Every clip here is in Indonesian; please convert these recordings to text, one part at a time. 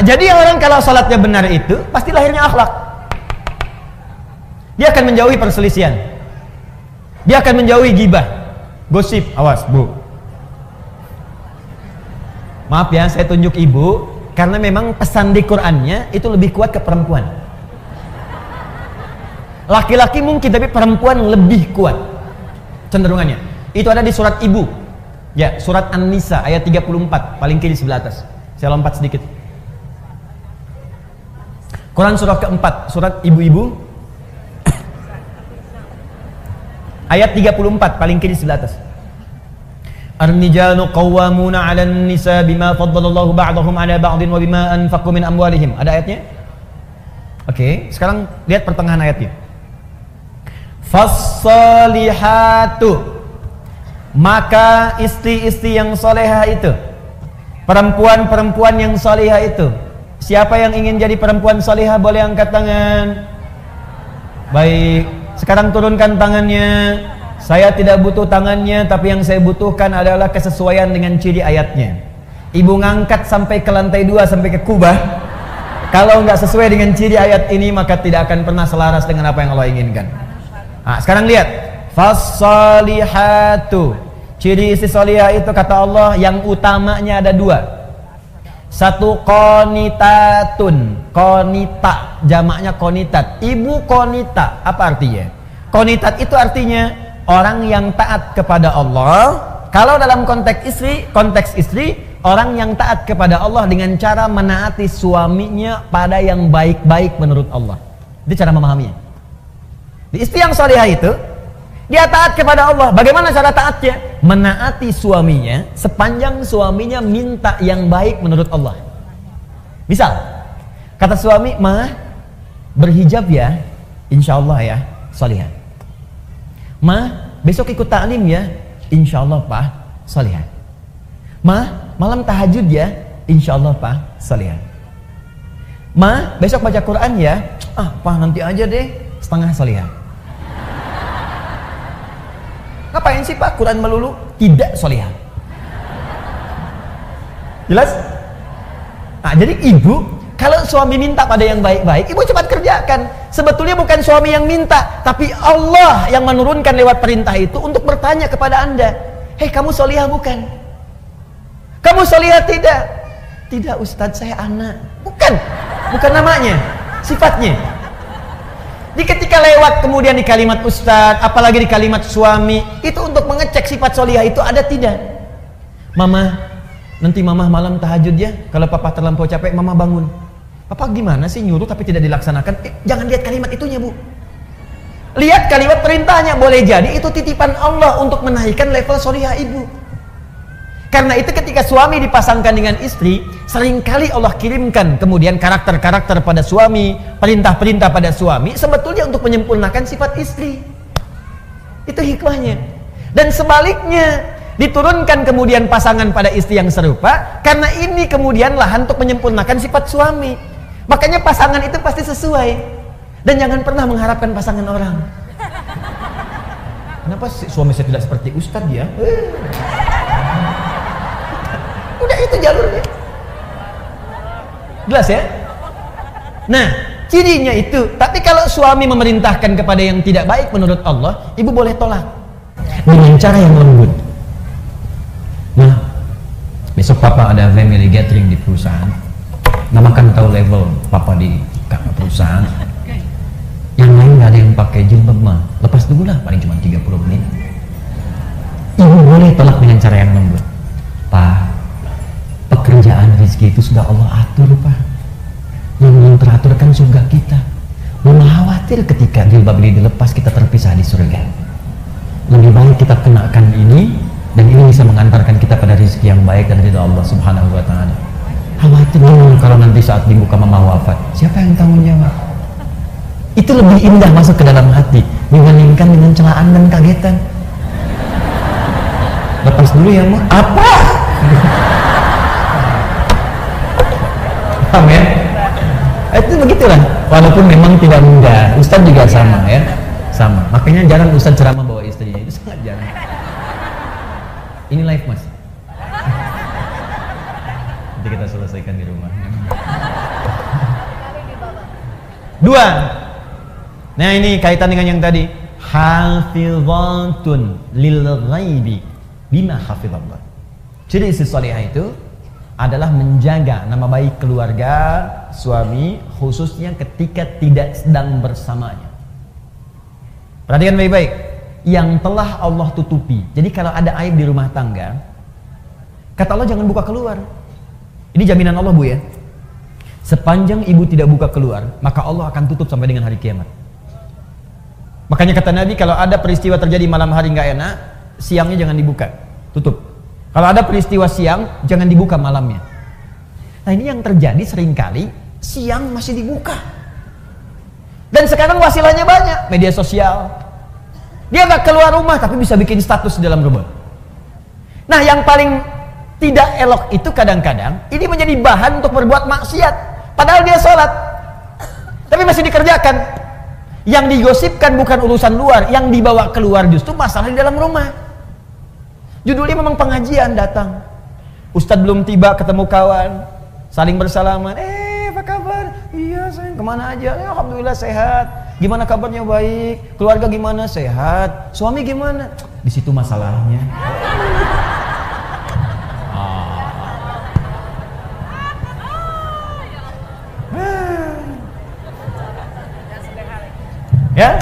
jadi orang kalau salatnya benar itu pasti lahirnya akhlak. Dia akan menjauhi perselisihan. Dia akan menjauhi gibah, gosip. Awas, Bu. Maaf ya, saya tunjuk ibu karena memang pesan di Qur'annya itu lebih kuat ke perempuan. Laki-laki mungkin, tapi perempuan lebih kuat cenderungannya. Itu ada di surat ibu. Ya, surat An-Nisa ayat 34, paling kiri sebelah atas. Saya lompat sedikit. Quran surah keempat, surat ibu-ibu ayat 34, paling kiri sebelah atas. Ar-rijalu qawwamuna 'alan nisa bima faddalallahu ba'dahum 'ala ba'din wa bima anfaqu min amwalihim. Ada ayatnya? Oke, sekarang lihat pertengahan ayatnya. Fas-salihatu, maka istri-istri yang solehah itu, perempuan-perempuan yang solehah itu. Siapa yang ingin jadi perempuan solehah boleh angkat tangan. Baik, sekarang turunkan tangannya. Saya tidak butuh tangannya, tapi yang saya butuhkan adalah kesesuaian dengan ciri ayatnya. Ibu ngangkat sampai ke lantai 2, sampai ke kubah. Kalau nggak sesuai dengan ciri ayat ini, maka tidak akan pernah selaras dengan apa yang Allah inginkan. Nah, sekarang lihat. Fas-salihatu, ciri istri solihah itu kata Allah yang utamanya ada 2. Satu, qanitatun. Qanita, jamaknya qanitat. Ibu qanita, apa artinya? Qanitat itu artinya orang yang taat kepada Allah. Kalau dalam konteks istri, orang yang taat kepada Allah dengan cara menaati suaminya pada yang baik-baik menurut Allah. Itu cara memahaminya. Di istri yang salihah itu, dia taat kepada Allah. Bagaimana cara taatnya? Menaati suaminya sepanjang suaminya minta yang baik menurut Allah. Misal, kata suami, "Ma, berhijab ya, insya Allah ya, salihah. Ma, besok ikut ta'lim ya, insya Allah Pak, salihah. Ma, malam tahajud ya, insya Allah Pak, salihah. Ma, besok baca Quran ya, Pak nanti aja deh, setengah salihah." Ngapain sih Pak Quran melulu? Tidak solihah. Jelas? Nah, jadi ibu, kalau suami minta pada yang baik-baik, ibu cepat kerjakan. Sebetulnya bukan suami yang minta, tapi Allah yang menurunkan lewat perintah itu untuk bertanya kepada Anda. Hei, kamu solihah bukan? Kamu solihah tidak? Tidak Ustadz, saya anak. Bukan namanya, sifatnya. Jadi ketika lewat kemudian di kalimat ustadz, apalagi di kalimat suami, itu untuk mengecek sifat solihah itu ada tidak. Mama, nanti mama malam tahajud ya, kalau papa terlampau capek mama bangun. Papa gimana sih nyuruh tapi tidak dilaksanakan? Jangan lihat kalimat itunya Bu, lihat kalimat perintahnya. Boleh jadi itu titipan Allah untuk menaikkan level solihah ibu. Karena itu ketika suami dipasangkan dengan istri, seringkali Allah kirimkan kemudian karakter-karakter pada suami, perintah-perintah pada suami, sebetulnya untuk menyempurnakan sifat istri. Itu hikmahnya. Dan sebaliknya, diturunkan kemudian pasangan pada istri yang serupa, karena ini kemudian lahan untuk menyempurnakan sifat suami. Makanya pasangan itu pasti sesuai. Dan jangan pernah mengharapkan pasangan orang. Kenapa suami saya tidak seperti ustadz ya? Udah itu jalurnya. Jelas ya? Nah, cirinya itu. Tapi kalau suami memerintahkan kepada yang tidak baik menurut Allah, ibu boleh tolak dengan cara yang lembut. Nah, besok papa ada family gathering di perusahaan. Mama kan tahu level papa di perusahaan. Yang lain nggak ada yang pakai jilbab mah. Lepas dulu lah, paling cuma 30 menit. Ibu boleh tolak dengan cara yang lembut. Pak, pekerjaan rezeki itu sudah Allah atur Pak. Yang belum teratur kan surga kita. Mama khawatir ketika jilbab ini dilepas kita terpisah di surga. Lebih baik kita kenakan ini, dan ini bisa mengantarkan kita pada rezeki yang baik dan ridha Allah Subhanahu wa Ta'ala. Khawatir kalau nanti saat minggu mama wafat, siapa yang tanggung jawab? Itu lebih indah masuk ke dalam hati dibandingkan dengan celaan dan kagetan. Lepas dulu ya Ma. Apa? Paham ya? Itu begitulah. Walaupun memang tidak mudah. Ustadz juga sama ya. Sama. Makanya jarang Ustadz ceramah bawa istrinya. Itu sangat jarang. Ini live Mas. Nanti kita selesaikan di rumah. 2. Nah ini kaitan dengan yang tadi. Hafizatun lil ghaibi bima hafizallah. Ciri istri salihah itu adalah menjaga nama baik keluarga, suami, khususnya ketika tidak sedang bersamanya. Perhatikan baik-baik, yang telah Allah tutupi. Jadi kalau ada aib di rumah tangga, kata Allah jangan buka keluar. Ini jaminan Allah, Bu, ya. Sepanjang ibu tidak buka keluar, maka Allah akan tutup sampai dengan hari kiamat. Makanya kata Nabi, kalau ada peristiwa terjadi malam hari nggak enak, siangnya jangan dibuka, tutup. Kalau ada peristiwa siang, jangan dibuka malamnya. Nah ini yang terjadi seringkali, siang masih dibuka. Dan sekarang wasilahnya banyak, media sosial. Dia nggak keluar rumah, tapi bisa bikin status di dalam rumah. Nah yang paling tidak elok itu kadang-kadang, ini menjadi bahan untuk berbuat maksiat. Padahal dia sholat, tapi masih dikerjakan. Yang digosipkan bukan urusan luar, yang dibawa keluar justru masalah di dalam rumah. Judulnya memang pengajian, datang Ustadz belum tiba, ketemu kawan, saling bersalaman, apa kabar? Iya sayang, kemana aja? Alhamdulillah sehat. Gimana kabarnya? Baik. Keluarga gimana? Sehat. Suami gimana? Di situ masalahnya. Ya,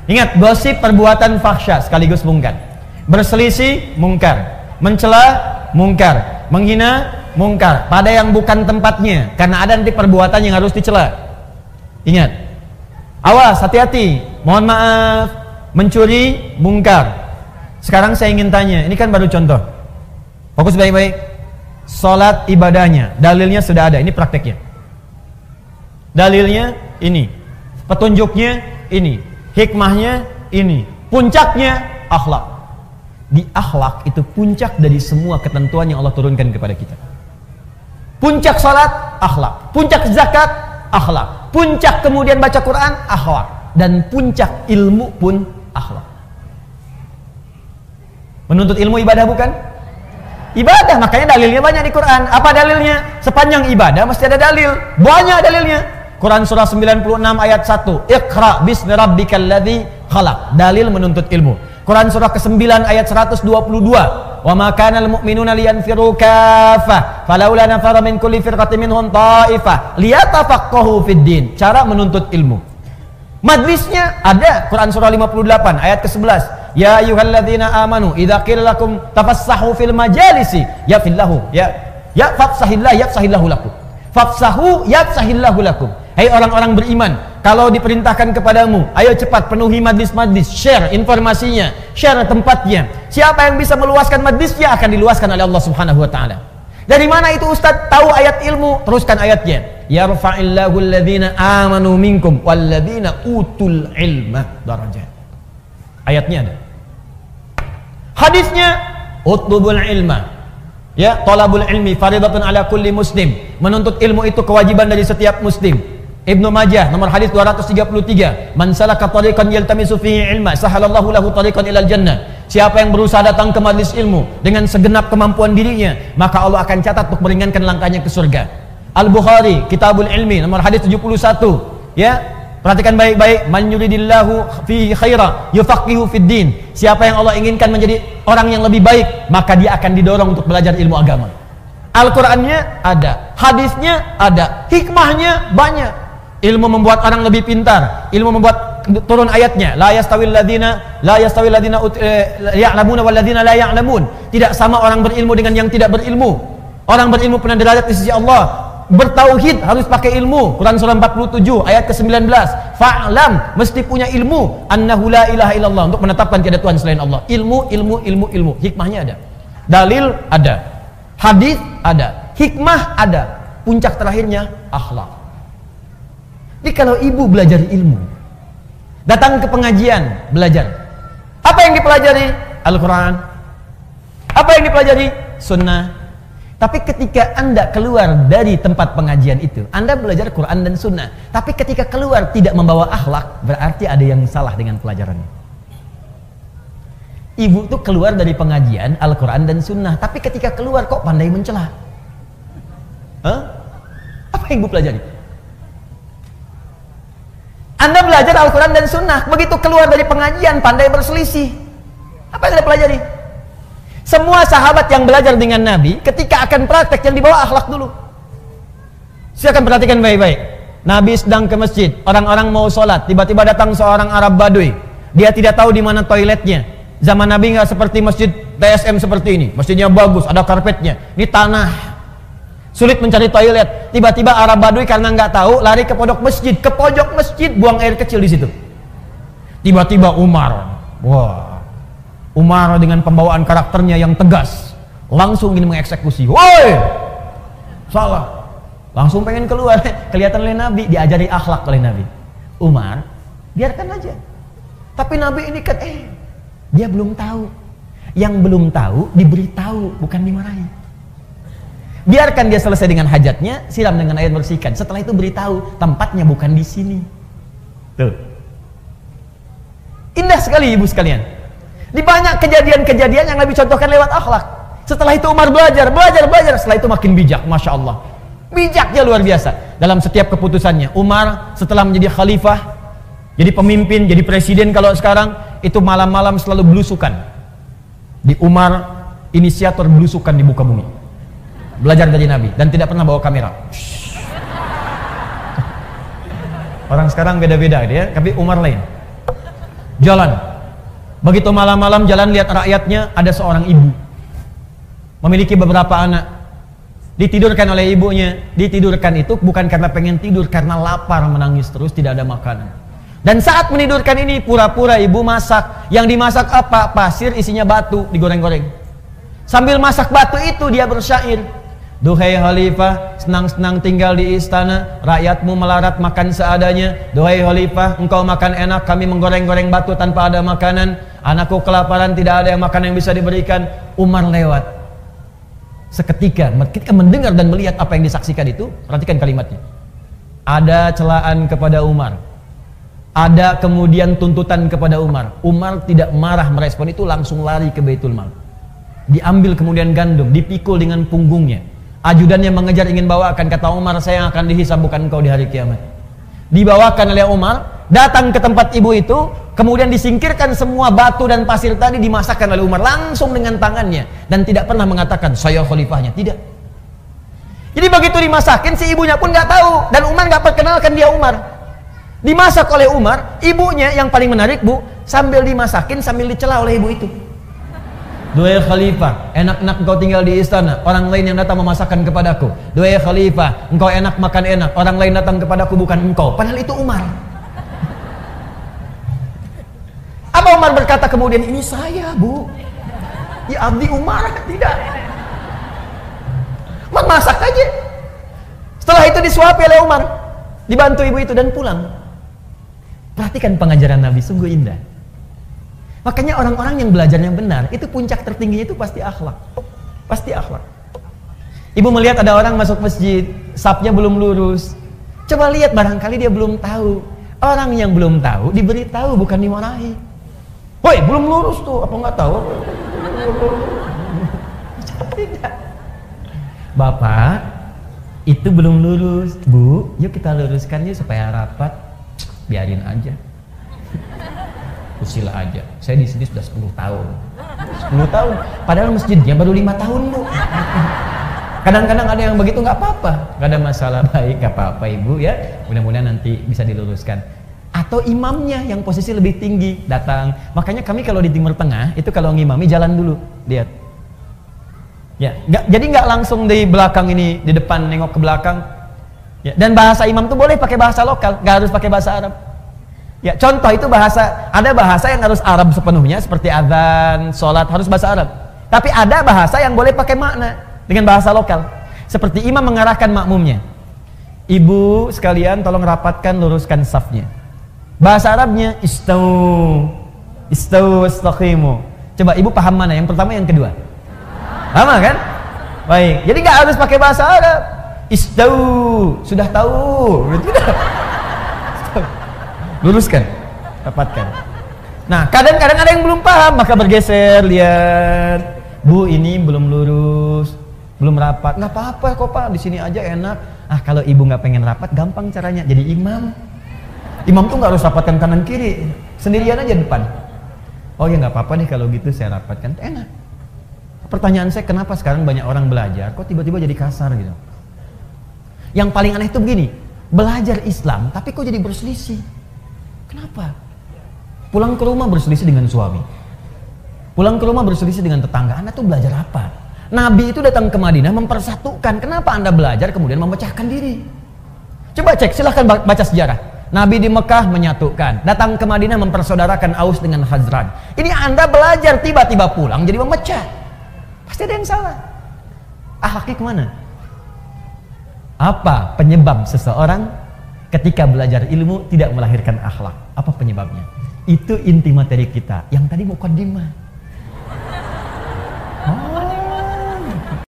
ingat, gosip perbuatan fahsya sekaligus mungkar. Berselisih mungkar, mencela mungkar, menghina mungkar pada yang bukan tempatnya, karena ada nanti perbuatan yang harus dicela. Ingat, awas, hati-hati, mohon maaf, mencuri mungkar. Sekarang saya ingin tanya, ini kan baru contoh, fokus baik-baik. Sholat ibadahnya, dalilnya sudah ada, ini prakteknya. Dalilnya ini, petunjuknya ini, hikmahnya ini, puncaknya akhlak. Di akhlak itu puncak dari semua ketentuan yang Allah turunkan kepada kita. Puncak salat, akhlak. Puncak zakat, akhlak. Puncak kemudian baca Quran, akhlak. Dan puncak ilmu pun akhlak. Menuntut ilmu ibadah bukan? Ibadah, makanya dalilnya banyak di Quran. Apa dalilnya? Sepanjang ibadah mesti ada dalil. Banyak dalilnya. Quran surah 96 ayat 1. Iqra bismi rabbikal ladzi khalaq. Dalil menuntut ilmu. Quran surah ke-9 ayat 122. Wa ma kana al-mu'minuna liyanfiru kaffah falaula nafara min kulli firqatin minhum ta'ifah liyatafaqahu fid din. Cara menuntut ilmu. Majlisnya ada. Quran surah 58 ayat ke-11. Ya ayyuhalladzina amanu idza qila lakum tafassahu fil majalisi yafillahu ya fafsahillah yafsahillahu lakum. Fafsahu yafsahillahu lakum. Hai orang-orang beriman, kalau diperintahkan kepadamu, ayo cepat penuhi majlis-majlis, share informasinya, share tempatnya. Siapa yang bisa meluaskan majlisnya akan diluaskan oleh Allah Subhanahu wa taala. Dari mana itu Ustaz tahu ayat ilmu? Teruskan ayatnya. Yarfa'illahu alladhina amanu minkum walladhina utul ilma darajat. Ayatnya ada. Hadisnya utlubul ilma. Ya, talabul ilmi faridatun ala kulli muslim. Menuntut ilmu itu kewajiban dari setiap muslim. Ibnu Majah nomor hadis 233. Man salaka tariqan yaltamisu fihi ilma sahalallahu lahu tariqan ilal jannah. Siapa yang berusaha datang ke majelis ilmu dengan segenap kemampuan dirinya, maka Allah akan catat untuk meringankan langkahnya ke surga. Al-Bukhari Kitabul Ilmi nomor hadis 71. Ya, perhatikan baik-baik. Man yuridillahu fihi khaira yufaqihu fid din. Siapa yang Allah inginkan menjadi orang yang lebih baik, maka dia akan didorong untuk belajar ilmu agama. Al-Qur'annya ada, hadisnya ada, hikmahnya banyak. Ilmu membuat orang lebih pintar, ilmu membuat turun ayatnya la yastawil ladzina ya'lamuna wal ladzina la ya'lamun. Tidak sama orang berilmu dengan yang tidak berilmu. Orang berilmu punya derajat di sisi Allah. Bertauhid harus pakai ilmu. Quran surah 47 ayat ke-19. Fa'lam, mesti punya ilmu annahu la ilaha illallah, untuk menetapkan tiada Tuhan selain Allah. Ilmu. Hikmahnya ada. Dalil ada. Hadis ada. Hikmah ada. Puncak terakhirnya akhlak. Jadi kalau ibu belajar ilmu, datang ke pengajian, belajar. Apa yang dipelajari? Al-Quran. Apa yang dipelajari? Sunnah. Tapi ketika Anda keluar dari tempat pengajian itu, Anda belajar Quran dan Sunnah. Tapi ketika keluar tidak membawa akhlak, berarti ada yang salah dengan pelajarannya. Ibu tuh keluar dari pengajian Al-Quran dan Sunnah, tapi ketika keluar kok pandai mencela. Apa yang ibu pelajari? Anda belajar Al-Quran dan Sunnah, begitu keluar dari pengajian pandai berselisih. Apa yang Anda pelajari? Semua sahabat yang belajar dengan Nabi, ketika akan praktek yang dibawa akhlak dulu. Silakan perhatikan baik-baik. Nabi sedang ke masjid, orang-orang mau sholat, tiba-tiba datang seorang Arab Baduy. Dia tidak tahu di mana toiletnya. Zaman Nabi nggak seperti masjid TSM seperti ini. Masjidnya bagus, ada karpetnya. Ini tanah, sulit mencari toilet. Tiba-tiba Arab Baduy karena nggak tahu, lari ke pojok masjid, buang air kecil di situ. Tiba-tiba Umar, Umar dengan pembawaan karakternya yang tegas, langsung ingin mengeksekusi. Woi, salah. Langsung pengen keluar. Kelihatan oleh Nabi, diajari akhlak oleh Nabi. Umar, biarkan aja. Tapi Nabi ini kan, dia belum tahu. Yang belum tahu diberitahu, bukan dimarahi. Biarkan dia selesai dengan hajatnya, siram dengan air bersihkan. Setelah itu beritahu, tempatnya bukan di sini. Tuh. Indah sekali ibu sekalian. Di banyak kejadian-kejadian yang Nabi contohkan lewat akhlak. Setelah itu Umar belajar. Setelah itu makin bijak, Masya Allah. Bijaknya luar biasa. Dalam setiap keputusannya. Umar setelah menjadi khalifah, jadi pemimpin, jadi presiden kalau sekarang, itu malam-malam selalu belusukan. Di Umar, inisiator belusukan di muka bumi. Belajar dari Nabi dan tidak pernah bawa kamera. Orang sekarang beda-beda dia, tapi Umar lain. Jalan. Begitu malam-malam jalan, lihat rakyatnya, ada seorang ibu. Memiliki beberapa anak. Ditidurkan oleh ibunya. Ditidurkan itu bukan karena pengen tidur, karena lapar, menangis terus, tidak ada makanan. Dan saat menidurkan ini, pura-pura ibu masak. Yang dimasak apa? Pasir isinya batu, digoreng-goreng. Sambil masak batu itu dia bersyair. Duhai khalifah, senang-senang tinggal di istana, rakyatmu melarat makan seadanya. Duhai khalifah, engkau makan enak, kami menggoreng-goreng batu tanpa ada makanan. Anakku kelaparan, tidak ada yang makan yang bisa diberikan. Umar lewat. Seketika, ketika mendengar dan melihat apa yang disaksikan itu, perhatikan kalimatnya. Ada celaan kepada Umar. Ada kemudian tuntutan kepada Umar. Umar tidak marah merespon itu, langsung lari ke Baitul Mal. Diambil kemudian gandum, dipikul dengan punggungnya. Ajudannya mengejar ingin bawakan, kata Umar, saya yang akan dihisab bukan engkau di hari kiamat. Dibawakan oleh Umar, datang ke tempat ibu itu, kemudian disingkirkan semua batu dan pasir tadi, dimasakkan oleh Umar langsung dengan tangannya, dan tidak pernah mengatakan saya khalifahnya, tidak. Jadi begitu dimasakin, si ibunya pun nggak tahu, dan Umar nggak perkenalkan dia Umar. Dimasak oleh Umar, ibunya yang paling menarik bu, sambil dimasakin sambil dicela oleh ibu itu. Duhai khalifah, enak-enak engkau tinggal di istana, orang lain yang datang memasakkan kepadaku. Duhai khalifah, engkau enak makan enak, orang lain datang kepadaku bukan engkau. Padahal itu Umar. Apa Umar berkata kemudian, ini saya bu, ya abdi Umar? Tidak. Umar masak aja. Setelah itu disuapi oleh Umar, dibantu ibu itu dan pulang. Perhatikan pengajaran Nabi, sungguh indah. Makanya orang-orang yang belajarnya benar, itu puncak tertingginya itu pasti akhlak. Pasti akhlak. Ibu melihat ada orang masuk masjid, safnya belum lurus. Coba lihat, barangkali dia belum tahu. Orang yang belum tahu diberitahu, bukan dimarahi. Woi, belum lurus tuh, apa nggak tahu? Tidak. Bapak, itu belum lurus. Bu, yuk kita luruskan yuk supaya rapat. Biarin aja. Usil aja. Saya di sini sudah 10 tahun. 10 tahun. Padahal masjidnya baru 5 tahun, Bu. Kadang-kadang ada yang begitu, nggak apa-apa. Nggak ada masalah, baik, nggak apa-apa Ibu ya. Mudah-mudahan nanti bisa diluruskan. Atau imamnya yang posisi lebih tinggi datang. Makanya kami kalau di Timur Tengah itu kalau ngimami jalan dulu, lihat. Ya, jadi nggak langsung di belakang ini, di depan nengok ke belakang. Ya, dan bahasa imam tuh boleh pakai bahasa lokal, nggak harus pakai bahasa Arab. Ya, contoh itu bahasa, ada bahasa yang harus Arab sepenuhnya seperti azan, sholat harus bahasa Arab. Tapi ada bahasa yang boleh pakai makna dengan bahasa lokal. Seperti imam mengarahkan makmumnya. Ibu sekalian tolong rapatkan, luruskan safnya. Bahasa Arabnya istau, istau, istaqimu. Coba ibu paham mana? Yang pertama, yang kedua? Sama kan? Baik. Jadi nggak harus pakai bahasa Arab. Istau, sudah tahu. Tidak. Luruskan, rapatkan. Nah, kadang-kadang ada yang belum paham, maka bergeser, lihat, Bu ini belum lurus, belum rapat. Nggak apa-apa kok Pak, di sini aja enak. Ah, kalau ibu nggak pengen rapat, gampang caranya, jadi imam. Imam tuh nggak harus rapatkan kanan kiri, sendirian aja depan. Oh ya nggak apa-apa nih kalau gitu saya rapatkan, enak. Pertanyaan saya, kenapa sekarang banyak orang belajar kok tiba-tiba jadi kasar gitu? Yang paling aneh itu begini, belajar Islam tapi kok jadi berselisih. Kenapa? Pulang ke rumah berselisih dengan suami, pulang ke rumah berselisih dengan tetangga. Anda tuh belajar apa? Nabi itu datang ke Madinah mempersatukan. Kenapa Anda belajar kemudian memecahkan diri? Coba cek, silahkan baca sejarah. Nabi di Mekah menyatukan, datang ke Madinah mempersaudarakan Aus dengan Khazraj. Ini Anda belajar tiba-tiba pulang jadi memecah. Pasti ada yang salah. Akhlaknya kemana? Apa penyebab seseorang ketika belajar ilmu tidak melahirkan akhlak? Apa penyebabnya? Itu inti materi kita yang tadi mukaddimah.